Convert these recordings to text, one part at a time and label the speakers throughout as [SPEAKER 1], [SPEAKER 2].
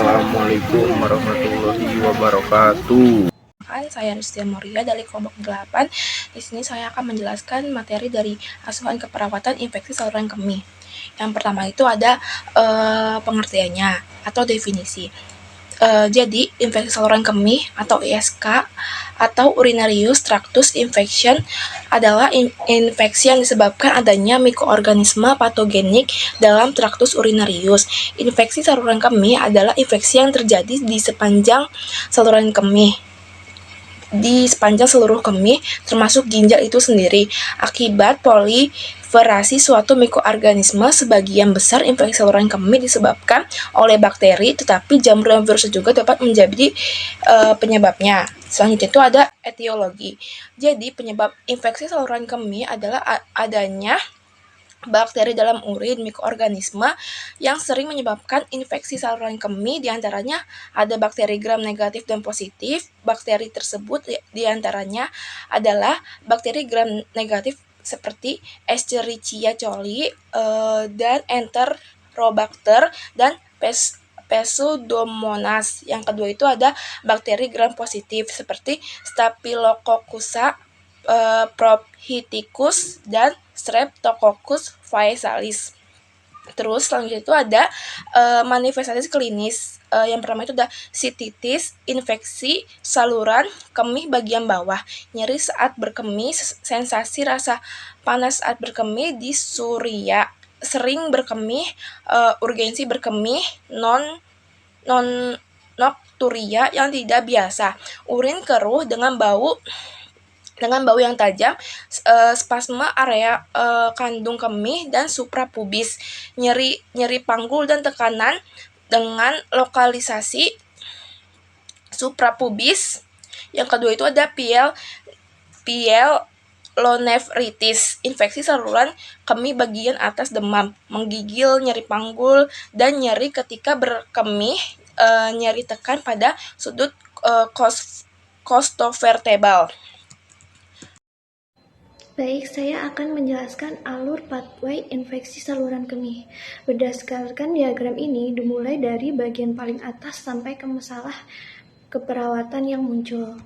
[SPEAKER 1] Assalamualaikum warahmatullahi wabarakatuh.
[SPEAKER 2] Saya Rustia Moria dari kelompok 8. Di sini saya akan menjelaskan materi dari asuhan keperawatan infeksi saluran kemih. Yang pertama itu ada pengertiannya atau definisi. Jadi, infeksi saluran kemih atau ISK atau urinarius tractus infection adalah infeksi yang disebabkan adanya mikroorganisme patogenik dalam traktus urinarius. Infeksi saluran kemih adalah infeksi yang terjadi di sepanjang saluran kemih, di sepanjang seluruh kemih, termasuk ginjal itu sendiri. Akibat proliferasi suatu mikroorganisme, sebagian besar infeksi saluran kemih disebabkan oleh bakteri, tetapi jamur dan virus juga dapat menjadi penyebabnya. Selanjutnya itu ada etiologi. Jadi penyebab infeksi saluran kemih adalah adanya bakteri dalam urin mikroorganisme yang sering menyebabkan infeksi saluran kemih. Diantaranya ada bakteri gram negatif dan positif. Bakteri tersebut diantaranya adalah bakteri gram negatif seperti Escherichia coli dan Enterobacter dan Pseudomonas. Yang kedua itu ada bakteri gram positif seperti Staphylococcus prophyticus dan Streptococcus faecalis. Terus selanjutnya itu ada manifestasi klinis. Yang pertama itu ada sistitis, infeksi saluran kemih bagian bawah, nyeri saat berkemih, sensasi rasa panas saat berkemih, disuria, sering berkemih, urgensi berkemih, nokturia yang tidak biasa, urin keruh dengan bau yang tajam, spasme area kandung kemih dan suprapubis, nyeri panggul dan tekanan dengan lokalisasi suprapubis. Yang kedua itu ada pyelonefritis, infeksi saluran kemih bagian atas, demam, menggigil, nyeri panggul dan nyeri ketika berkemih, nyeri tekan pada sudut costovertebral.
[SPEAKER 3] Baik, saya akan menjelaskan alur pathway infeksi saluran kemih. Berdasarkan diagram ini, dimulai dari bagian paling atas sampai ke masalah keperawatan yang muncul.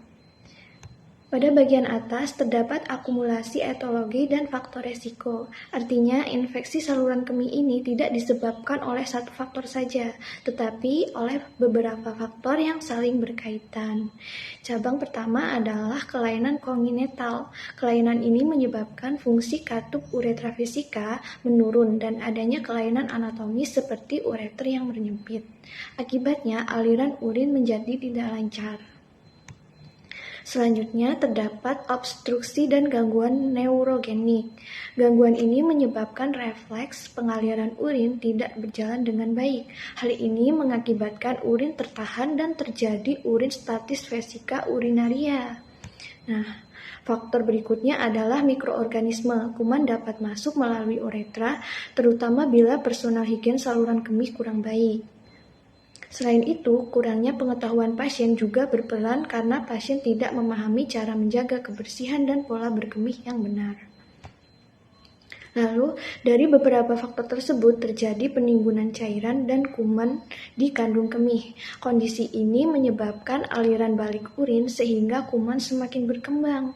[SPEAKER 3] Pada bagian atas terdapat akumulasi etiologi dan faktor resiko. Artinya, infeksi saluran kemih ini tidak disebabkan oleh satu faktor saja, tetapi oleh beberapa faktor yang saling berkaitan. Cabang pertama adalah kelainan kongenital. Kelainan ini menyebabkan fungsi katup uretra vesika menurun dan adanya kelainan anatomis seperti ureter yang menyempit. Akibatnya, aliran urin menjadi tidak lancar. Selanjutnya terdapat obstruksi dan gangguan neurogenik. Gangguan ini menyebabkan refleks pengaliran urin tidak berjalan dengan baik. Hal ini mengakibatkan urin tertahan dan terjadi urin statis vesika urinaria. Nah, faktor berikutnya adalah mikroorganisme. Kuman dapat masuk melalui uretra, terutama bila personal higien saluran kemih kurang baik. Selain itu, kurangnya pengetahuan pasien juga berperan karena pasien tidak memahami cara menjaga kebersihan dan pola berkemih yang benar. Lalu, dari beberapa faktor tersebut terjadi penimbunan cairan dan kuman di kandung kemih. Kondisi ini menyebabkan aliran balik urin sehingga kuman semakin berkembang.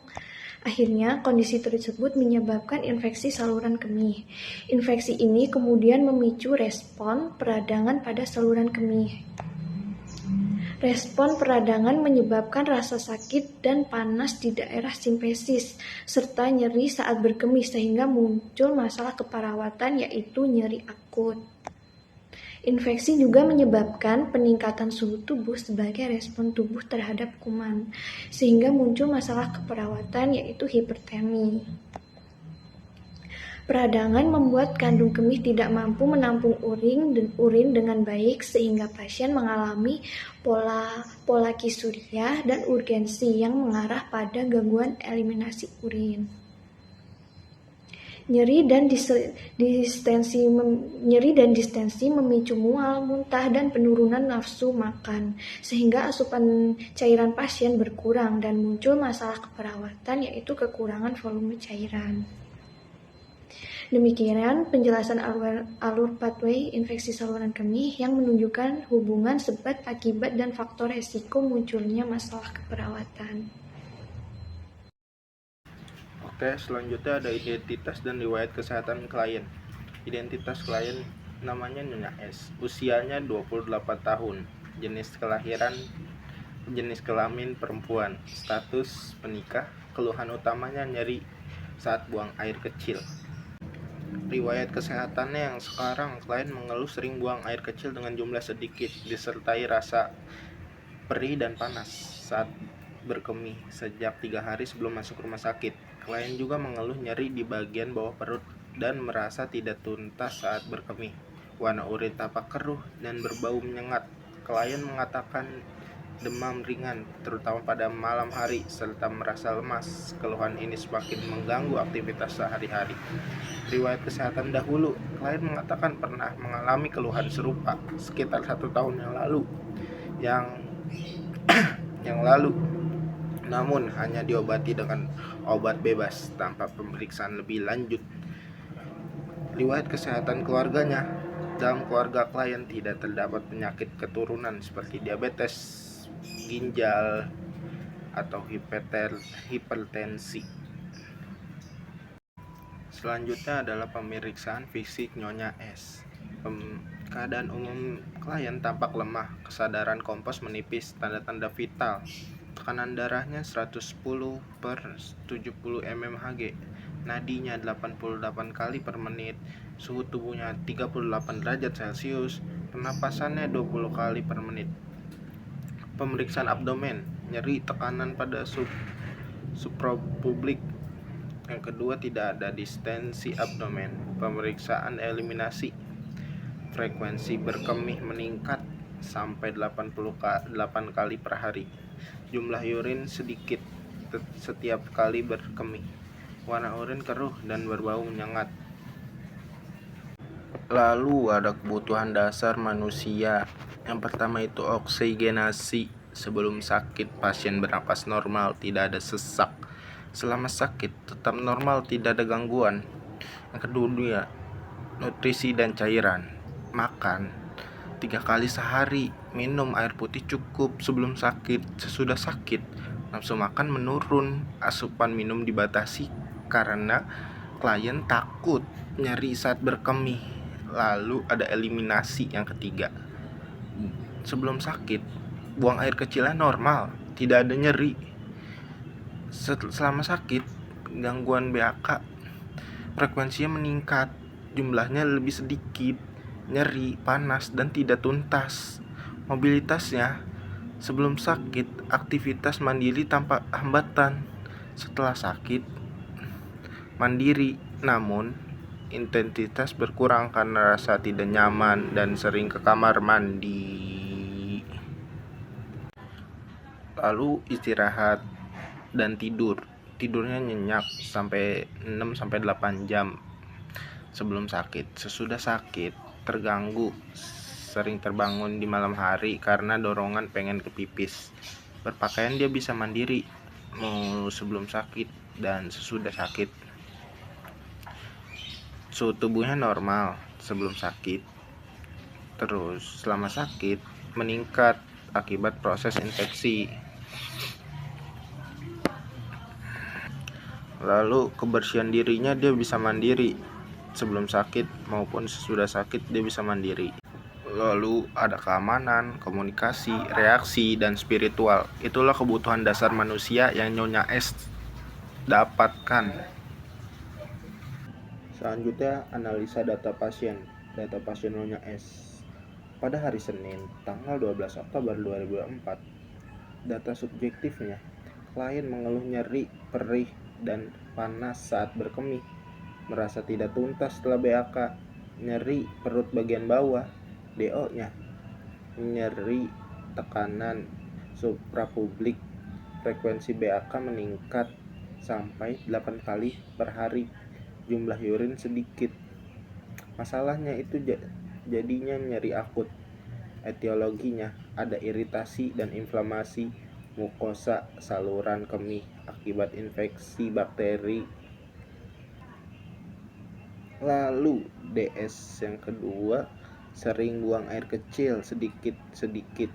[SPEAKER 3] Akhirnya, kondisi tersebut menyebabkan infeksi saluran kemih. Infeksi ini kemudian memicu respon peradangan pada saluran kemih. Respon peradangan menyebabkan rasa sakit dan panas di daerah simpesis, serta nyeri saat berkemih sehingga muncul masalah keperawatan yaitu nyeri akut. Infeksi juga menyebabkan peningkatan suhu tubuh sebagai respon tubuh terhadap kuman, sehingga muncul masalah keperawatan yaitu hipertermi. Peradangan membuat kandung kemih tidak mampu menampung urin dengan baik sehingga pasien mengalami polakisuria dan urgensi yang mengarah pada gangguan eliminasi urin. Nyeri dan distensi memicu mual, muntah, dan penurunan nafsu makan, sehingga asupan cairan pasien berkurang dan muncul masalah keperawatan yaitu kekurangan volume cairan. Demikian penjelasan alur pathway infeksi saluran kemih yang menunjukkan hubungan sebab, akibat, dan faktor resiko munculnya masalah keperawatan.
[SPEAKER 1] Oke, selanjutnya ada identitas dan riwayat kesehatan klien. Identitas klien namanya Nyonya S. Usianya 28 tahun. Jenis kelamin perempuan. Status penikah. Keluhan utamanya nyeri saat buang air kecil. Riwayat kesehatannya yang sekarang, klien mengeluh sering buang air kecil dengan jumlah sedikit, disertai rasa perih dan panas saat berkemih sejak 3 hari sebelum masuk rumah sakit. Klien juga mengeluh nyeri di bagian bawah perut dan merasa tidak tuntas saat berkemih. Warna urin tampak keruh dan berbau menyengat. Klien mengatakan demam ringan, terutama pada malam hari, serta merasa lemas. Keluhan ini semakin mengganggu aktivitas sehari-hari. Riwayat kesehatan dahulu, klien mengatakan pernah mengalami keluhan serupa sekitar 1 tahun yang lalu, namun hanya diobati dengan obat bebas tanpa pemeriksaan lebih lanjut. Riwayat kesehatan keluarganya, dalam keluarga klien tidak terdapat penyakit keturunan seperti diabetes, ginjal, atau hipertensi. Selanjutnya adalah pemeriksaan fisik Nyonya S. Keadaan umum klien tampak lemah, kesadaran kompos menipis, tanda-tanda vital. Tekanan darahnya 110/70 mmHg, nadinya 88 kali per menit, suhu tubuhnya 38 derajat Celcius, pernapasannya 20 kali per menit. Pemeriksaan abdomen, nyeri tekanan pada suprapubic. Yang kedua, tidak ada distensi abdomen. Pemeriksaan eliminasi, frekuensi berkemih meningkat sampai 88 kali per hari. Jumlah urin sedikit setiap kali berkemih. Warna urin keruh dan berbau menyengat. Lalu ada kebutuhan dasar manusia. Yang pertama itu oksigenasi. Sebelum sakit, pasien bernapas normal, tidak ada sesak. Selama sakit, tetap normal, tidak ada gangguan. Yang kedua, nutrisi dan cairan. Makan 3 kali sehari, minum air putih cukup sebelum sakit. Sesudah sakit, nafsu makan menurun, asupan minum dibatasi karena klien takut nyeri saat berkemih. Lalu ada eliminasi yang ketiga. Sebelum sakit, buang air kecilnya normal, tidak ada nyeri. Selama sakit, gangguan BAK, frekuensinya meningkat, jumlahnya lebih sedikit, nyeri, panas, dan tidak tuntas. Mobilitasnya, sebelum sakit, aktivitas mandiri tanpa hambatan. Setelah sakit, mandiri, namun intensitas berkurang karena rasa tidak nyaman dan sering ke kamar mandi. Lalu istirahat dan tidur. Tidurnya nyenyak sampai 6-8 jam sebelum sakit. Sesudah sakit, terganggu, sering terbangun di malam hari karena dorongan pengen ke pipis. Berpakaian dia bisa mandiri, mau sebelum sakit dan sesudah sakit. Suhu tubuhnya normal sebelum sakit. Terus selama sakit meningkat akibat proses infeksi. Lalu kebersihan dirinya, dia bisa mandiri sebelum sakit maupun sesudah sakit, dia bisa mandiri. Lalu ada keamanan, komunikasi, reaksi, dan spiritual. Itulah kebutuhan dasar manusia yang Nyonya S dapatkan. Selanjutnya, analisa data pasien. Data pasien Nyonya S. Pada hari Senin, tanggal 12 Oktober 2024, data subjektifnya, klien mengeluh nyeri, perih, dan panas saat berkemih, merasa tidak tuntas setelah BAK, nyeri perut bagian bawah, DO-nya, nyeri tekanan suprapubic, frekuensi BAK meningkat sampai 8 kali per hari, jumlah urin sedikit. Masalahnya itu jadinya nyeri akut. Etiologinya ada iritasi dan inflamasi mukosa saluran kemih akibat infeksi bakteri Lalu DS yang kedua, sering buang air kecil sedikit-sedikit,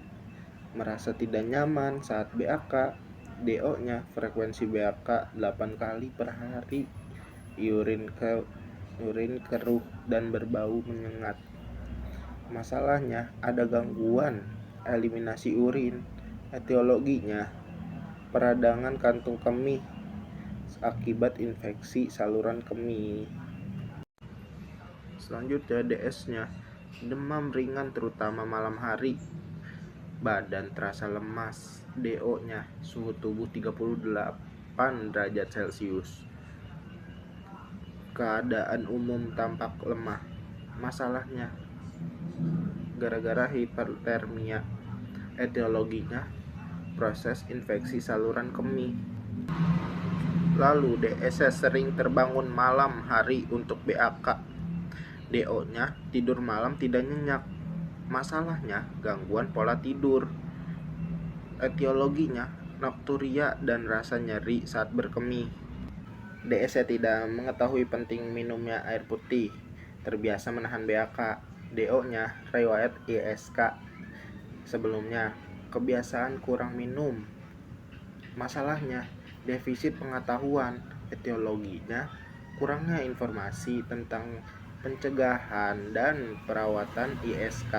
[SPEAKER 1] merasa tidak nyaman saat BAK. DO-nya, frekuensi BAK 8 kali per hari, urin keruh dan berbau menyengat. Masalahnya ada gangguan eliminasi urin. Etiologinya, peradangan kantung kemih akibat infeksi saluran kemih. Selanjutnya DS-nya, demam ringan terutama malam hari, badan terasa lemas. DO-nya, suhu tubuh 38 derajat Celcius. Keadaan umum tampak lemah. Masalahnya gara-gara hipertermia. Etiologinya, proses infeksi saluran kemih. Lalu DS sering terbangun malam hari untuk BAK. DO-nya, tidur malam tidak nyenyak. Masalahnya gangguan pola tidur. Etiologinya, nokturia dan rasa nyeri saat berkemih. DS tidak mengetahui penting minumnya air putih, terbiasa menahan BAK. DO-nya, riwayat ISK sebelumnya, kebiasaan kurang minum. Masalahnya defisit pengetahuan. Etiologinya, kurangnya informasi tentang pencegahan dan perawatan ISK.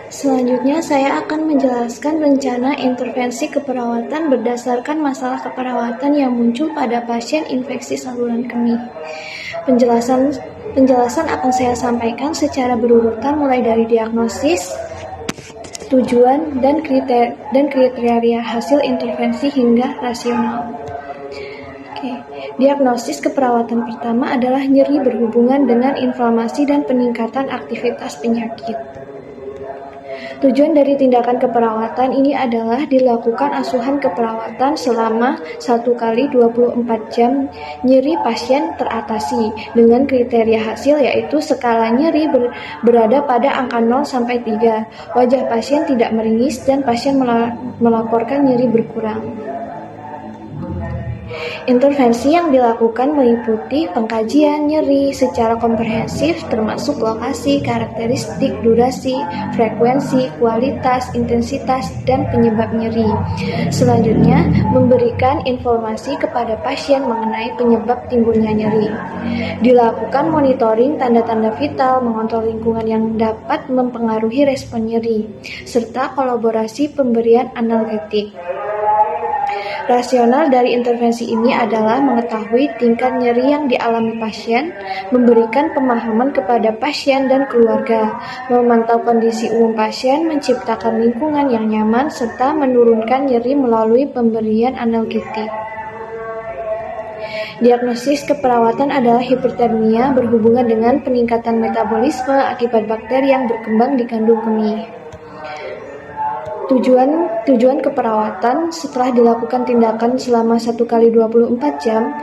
[SPEAKER 3] Selanjutnya, saya akan menjelaskan rencana intervensi keperawatan berdasarkan masalah keperawatan yang muncul pada pasien infeksi saluran kemih. Penjelasan akan saya sampaikan secara berurutan mulai dari diagnosis, tujuan, dan kriteria hasil intervensi hingga rasional. Diagnosis keperawatan pertama adalah nyeri berhubungan dengan inflamasi dan peningkatan aktivitas penyakit. Tujuan dari tindakan keperawatan ini adalah dilakukan asuhan keperawatan selama 1 kali 24 jam nyeri pasien teratasi dengan kriteria hasil yaitu skala nyeri berada pada angka 0 sampai 3. Wajah pasien tidak meringis dan pasien melaporkan nyeri berkurang. Intervensi yang dilakukan meliputi pengkajian nyeri secara komprehensif termasuk lokasi, karakteristik, durasi, frekuensi, kualitas, intensitas, dan penyebab nyeri. Selanjutnya, memberikan informasi kepada pasien mengenai penyebab timbulnya nyeri. Dilakukan monitoring tanda-tanda vital, mengontrol lingkungan yang dapat mempengaruhi respon nyeri, serta kolaborasi pemberian analgetik. Rasional dari intervensi ini adalah mengetahui tingkat nyeri yang dialami pasien, memberikan pemahaman kepada pasien dan keluarga, memantau kondisi umum pasien, menciptakan lingkungan yang nyaman, serta menurunkan nyeri melalui pemberian analgetik. Diagnosis keperawatan adalah hipertermia berhubungan dengan peningkatan metabolisme akibat bakteri yang berkembang di kandung kemih. Tujuan keperawatan setelah dilakukan tindakan selama 1 kali 24 jam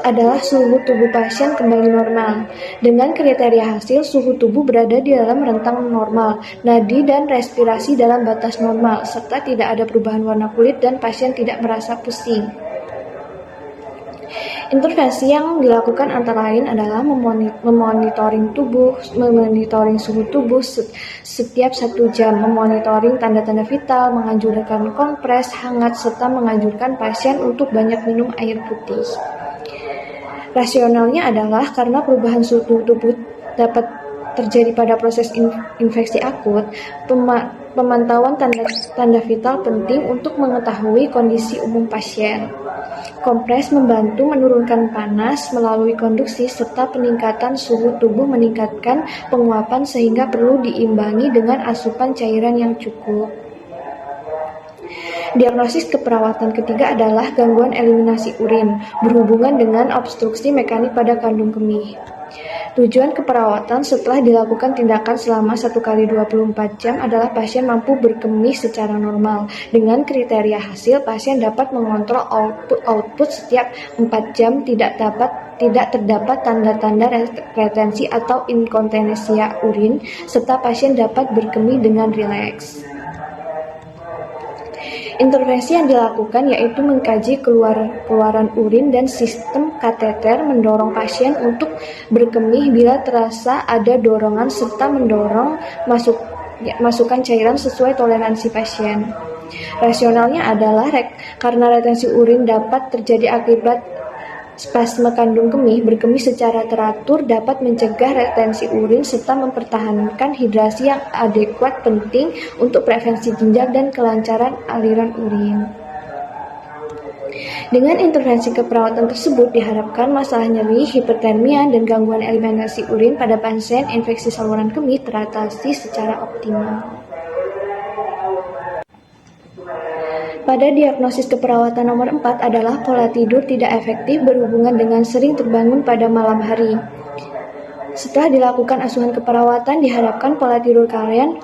[SPEAKER 3] adalah suhu tubuh pasien kembali normal. Dengan kriteria hasil, suhu tubuh berada di dalam rentang normal, nadi dan respirasi dalam batas normal, serta tidak ada perubahan warna kulit dan pasien tidak merasa pusing. Intervensi yang dilakukan antara lain adalah memonitoring suhu tubuh setiap 1 jam, memonitoring tanda-tanda vital, menganjurkan kompres hangat, serta menganjurkan pasien untuk banyak minum air putih. Rasionalnya adalah karena perubahan suhu tubuh dapat terjadi pada proses infeksi akut, pemantauan tanda vital penting untuk mengetahui kondisi umum pasien. Kompres membantu menurunkan panas melalui konduksi serta peningkatan suhu tubuh meningkatkan penguapan sehingga perlu diimbangi dengan asupan cairan yang cukup. Diagnosis keperawatan ketiga adalah gangguan eliminasi urin berhubungan dengan obstruksi mekanik pada kandung kemih. Tujuan keperawatan setelah dilakukan tindakan selama 1 kali 24 jam adalah pasien mampu berkemih secara normal. Dengan kriteria hasil, pasien dapat mengontrol output setiap 4 jam, tidak terdapat tanda-tanda retensi atau inkontinensia urin, serta pasien dapat berkemih dengan rileks. Intervensi yang dilakukan yaitu mengkaji keluaran urin dan sistem kateter, mendorong pasien untuk berkemih bila terasa ada dorongan serta mendorong masukan cairan sesuai toleransi pasien. Rasionalnya adalah karena retensi urin dapat terjadi akibat spasme kandung kemih, berkemih secara teratur dapat mencegah retensi urin serta mempertahankan hidrasi yang adekuat, penting untuk prevensi ginjal dan kelancaran aliran urin. Dengan intervensi keperawatan tersebut diharapkan masalah nyeri, hipertermia, dan gangguan eliminasi urin pada pasien infeksi saluran kemih teratasi secara optimal. Pada diagnosis keperawatan nomor 4 adalah pola tidur tidak efektif berhubungan dengan sering terbangun pada malam hari. Setelah dilakukan asuhan keperawatan, diharapkan pola tidur klien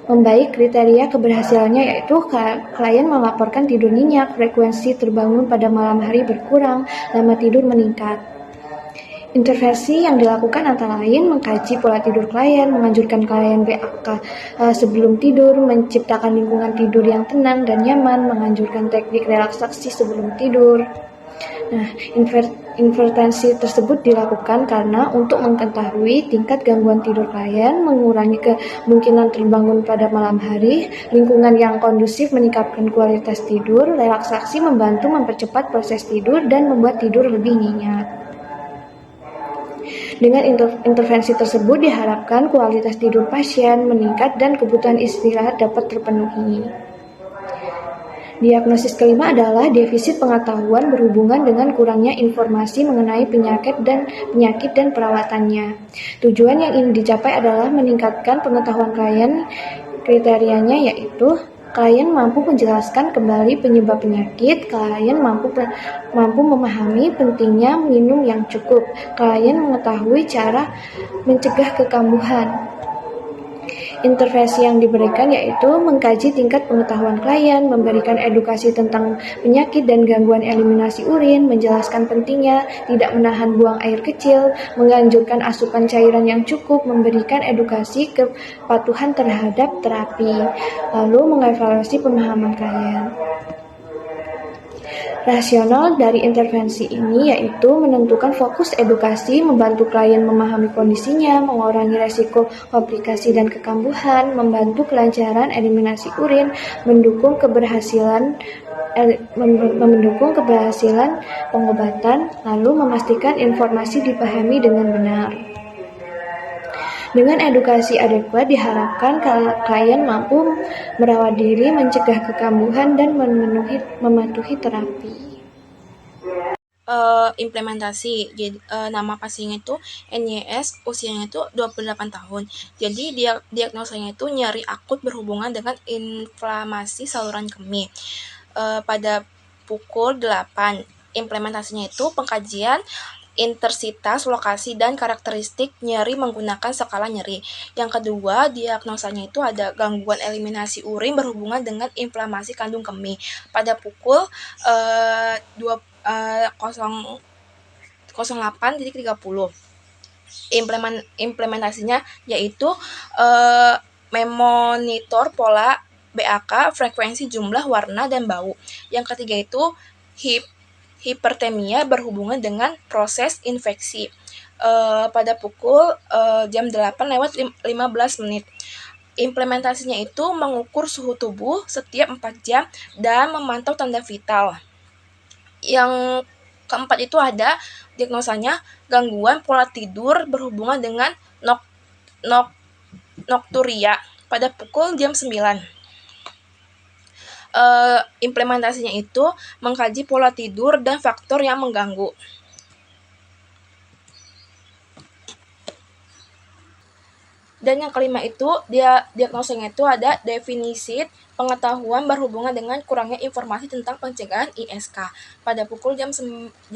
[SPEAKER 3] membaik. Kriteria keberhasilannya yaitu klien melaporkan tidur nyenyak, frekuensi terbangun pada malam hari berkurang, lama tidur meningkat. Intervensi yang dilakukan antara lain mengkaji pola tidur klien, menganjurkan klien BAK sebelum tidur, menciptakan lingkungan tidur yang tenang dan nyaman, menganjurkan teknik relaksasi sebelum tidur. Nah, intervensi tersebut dilakukan karena untuk mengetahui tingkat gangguan tidur klien, mengurangi kemungkinan terbangun pada malam hari, lingkungan yang kondusif meningkatkan kualitas tidur, relaksasi membantu mempercepat proses tidur dan membuat tidur lebih nyenyak. Dengan intervensi tersebut diharapkan kualitas tidur pasien meningkat dan kebutuhan istirahat dapat terpenuhi. Diagnosis kelima adalah defisit pengetahuan berhubungan dengan kurangnya informasi mengenai penyakit dan perawatannya. Tujuan yang ingin dicapai adalah meningkatkan pengetahuan klien. Kriterianya yaitu klien mampu menjelaskan kembali penyebab penyakit, klien mampu memahami pentingnya minum yang cukup, klien mengetahui cara mencegah kekambuhan. Intervensi yang diberikan yaitu mengkaji tingkat pengetahuan klien, memberikan edukasi tentang penyakit dan gangguan eliminasi urin, menjelaskan pentingnya tidak menahan buang air kecil, menganjurkan asupan cairan yang cukup, memberikan edukasi kepatuhan terhadap terapi, lalu mengevaluasi pemahaman klien. Rasional dari intervensi ini yaitu menentukan fokus edukasi, membantu klien memahami kondisinya, mengurangi resiko komplikasi dan kekambuhan, membantu kelancaran eliminasi urin, mendukung keberhasilan pengobatan, lalu memastikan informasi dipahami dengan benar. Dengan edukasi adekuat diharapkan klien mampu merawat diri, mencegah kekambuhan, dan mematuhi terapi.
[SPEAKER 2] Implementasi. Jadi nama pasiennya itu NYS, usianya itu 28 tahun. Jadi diagnosanya itu nyeri akut berhubungan dengan inflamasi saluran kemih. Pada pukul 8. Implementasinya itu pengkajian intensitas, lokasi, dan karakteristik nyeri menggunakan skala nyeri. Yang kedua, diagnosanya itu ada gangguan eliminasi urin berhubungan dengan inflamasi kandung kemih. Pada pukul 08.30. Implementasinya yaitu memonitor pola BAK, frekuensi, jumlah, warna, dan bau. Yang ketiga itu hipertemia berhubungan dengan proses infeksi. Pada pukul jam 8:15. Implementasinya itu mengukur suhu tubuh setiap 4 jam dan memantau tanda vital. Yang keempat itu ada diagnosanya gangguan pola tidur berhubungan dengan nokturia pada pukul jam 9. Implementasinya itu mengkaji pola tidur dan faktor yang mengganggu. Dan yang kelima itu diagnosanya itu ada defisit pengetahuan berhubungan dengan kurangnya informasi tentang pencegahan ISK pada pukul jam 11.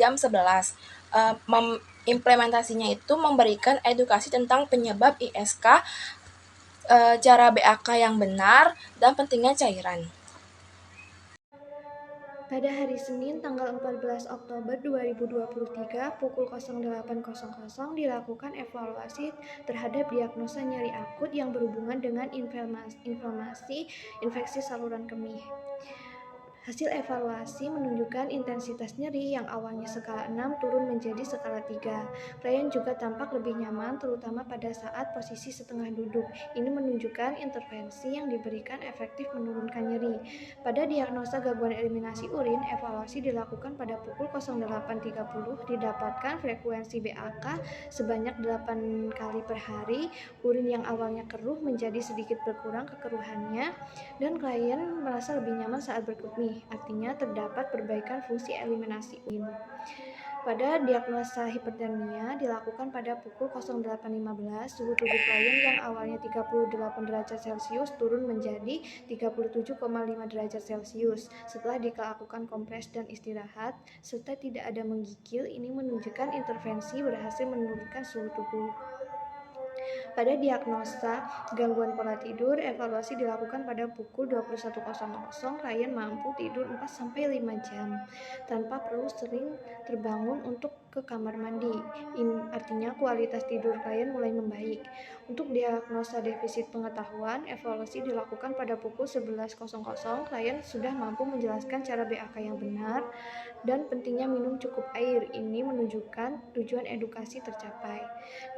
[SPEAKER 2] Implementasinya itu memberikan edukasi tentang penyebab ISK, cara BAK yang benar, dan pentingnya cairan.
[SPEAKER 3] Pada hari Senin tanggal 14 Oktober 2023 pukul 08.00 dilakukan evaluasi terhadap diagnosa nyeri akut yang berhubungan dengan inflamasi infeksi saluran kemih. Hasil evaluasi menunjukkan intensitas nyeri yang awalnya skala 6 turun menjadi skala 3. Klien juga tampak lebih nyaman terutama pada saat posisi setengah duduk. Ini menunjukkan intervensi yang diberikan efektif menurunkan nyeri. Pada diagnosa gangguan eliminasi urin, evaluasi dilakukan pada pukul 08.30, didapatkan frekuensi BAK sebanyak 8 kali per hari, urin yang awalnya keruh menjadi sedikit berkurang kekeruhannya, dan klien merasa lebih nyaman saat berkemih, artinya terdapat perbaikan fungsi eliminasi urin. Pada diagnosa hipertermia dilakukan pada pukul 08.15, suhu tubuh klien yang awalnya 38 derajat Celcius turun menjadi 37,5 derajat Celcius. Setelah dilakukan kompres dan istirahat, serta tidak ada menggigil, ini menunjukkan intervensi berhasil menurunkan suhu tubuh. Pada diagnosa gangguan pola tidur, evaluasi dilakukan pada pukul 21.00. Klien mampu tidur 4-5 jam tanpa perlu sering terbangun untuk ke kamar mandi. Artinya kualitas tidur klien mulai membaik. Untuk diagnosa defisit pengetahuan, evaluasi dilakukan pada pukul 11.00. Klien sudah mampu menjelaskan cara BAK yang benar dan pentingnya minum cukup air. Ini menunjukkan tujuan edukasi tercapai.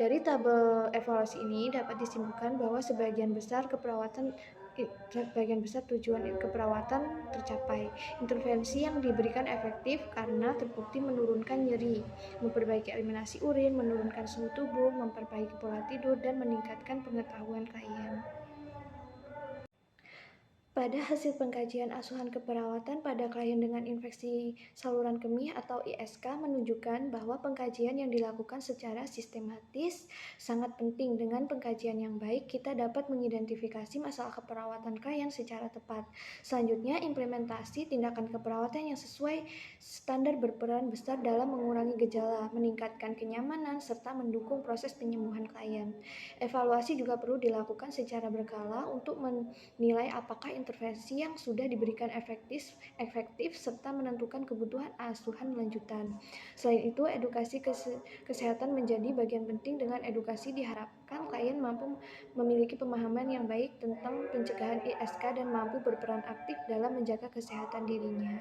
[SPEAKER 3] Dari tabel evaluasi ini dapat disimpulkan bahwa sebagian besar tujuan keperawatan tercapai. Intervensi yang diberikan efektif karena terbukti menurunkan nyeri, memperbaiki eliminasi urin, menurunkan suhu tubuh, memperbaiki pola tidur, dan meningkatkan pengetahuan klien. Pada hasil pengkajian asuhan keperawatan pada klien dengan infeksi saluran kemih atau ISK menunjukkan bahwa pengkajian yang dilakukan secara sistematis sangat penting. Dengan pengkajian yang baik, kita dapat mengidentifikasi masalah keperawatan klien secara tepat. Selanjutnya, implementasi tindakan keperawatan yang sesuai standar berperan besar dalam mengurangi gejala, meningkatkan kenyamanan, serta mendukung proses penyembuhan klien. Evaluasi juga perlu dilakukan secara berkala untuk menilai apakah intervensi yang sudah diberikan efektif serta menentukan kebutuhan asuhan lanjutan. Selain itu, edukasi kesehatan menjadi bagian penting. Dengan edukasi diharapkan klien mampu memiliki pemahaman yang baik tentang pencegahan ISK dan mampu berperan aktif dalam menjaga kesehatan dirinya.